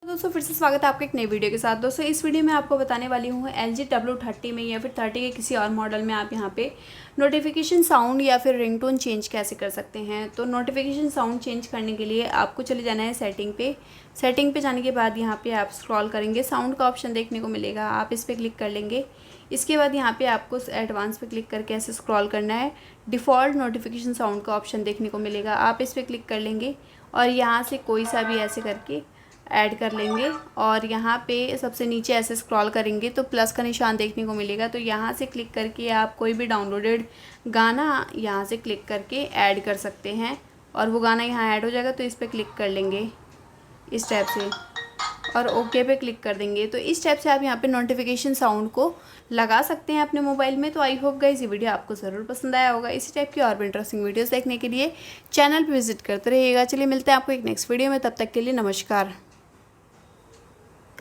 दोस्तों फिर से स्वागत है आपके एक नई वीडियो के साथ। दोस्तों इस वीडियो में आपको बताने वाली हूँ LG W30 में या फिर 30 के किसी और मॉडल में आप यहाँ पे नोटिफिकेशन साउंड या फिर रिंगटोन चेंज कैसे कर सकते हैं। तो नोटिफिकेशन साउंड चेंज करने के लिए आपको चले जाना है सेटिंग पे जाने के बाद यहाँ पे आप स्क्रॉल करेंगे, साउंड का ऑप्शन देखने को मिलेगा, आप इस पर क्लिक कर लेंगे। इसके बाद यहाँ पे आपको एडवांस पे क्लिक करके ऐसे स्क्रॉल करना है। डिफ़ॉल्ट नोटिफिकेशन साउंड का ऑप्शन देखने को मिलेगा, आप इस पर क्लिक कर लेंगे और यहाँ से कोई सा भी ऐसे करके ऐड कर लेंगे। और यहाँ पे सबसे नीचे ऐसे स्क्रॉल करेंगे तो प्लस का निशान देखने को मिलेगा, तो यहाँ से क्लिक करके आप कोई भी डाउनलोडेड गाना यहाँ से क्लिक करके ऐड कर सकते हैं और वो गाना यहाँ ऐड हो जाएगा। तो इस पर क्लिक कर लेंगे इस टैब से और ओके पे क्लिक कर देंगे। तो इस टैब से आप यहाँ पे नोटिफिकेशन साउंड को लगा सकते हैं अपने मोबाइल में। तो आई होप गाइस ये वीडियो आपको ज़रूर पसंद आया होगा। इसी टाइप की और भी इंटरेस्टिंग वीडियोस देखने के लिए चैनल पे विजिट करते रहिएगा। चलिए मिलते हैं आपको एक नेक्स्ट वीडियो में, तब तक के लिए नमस्कार।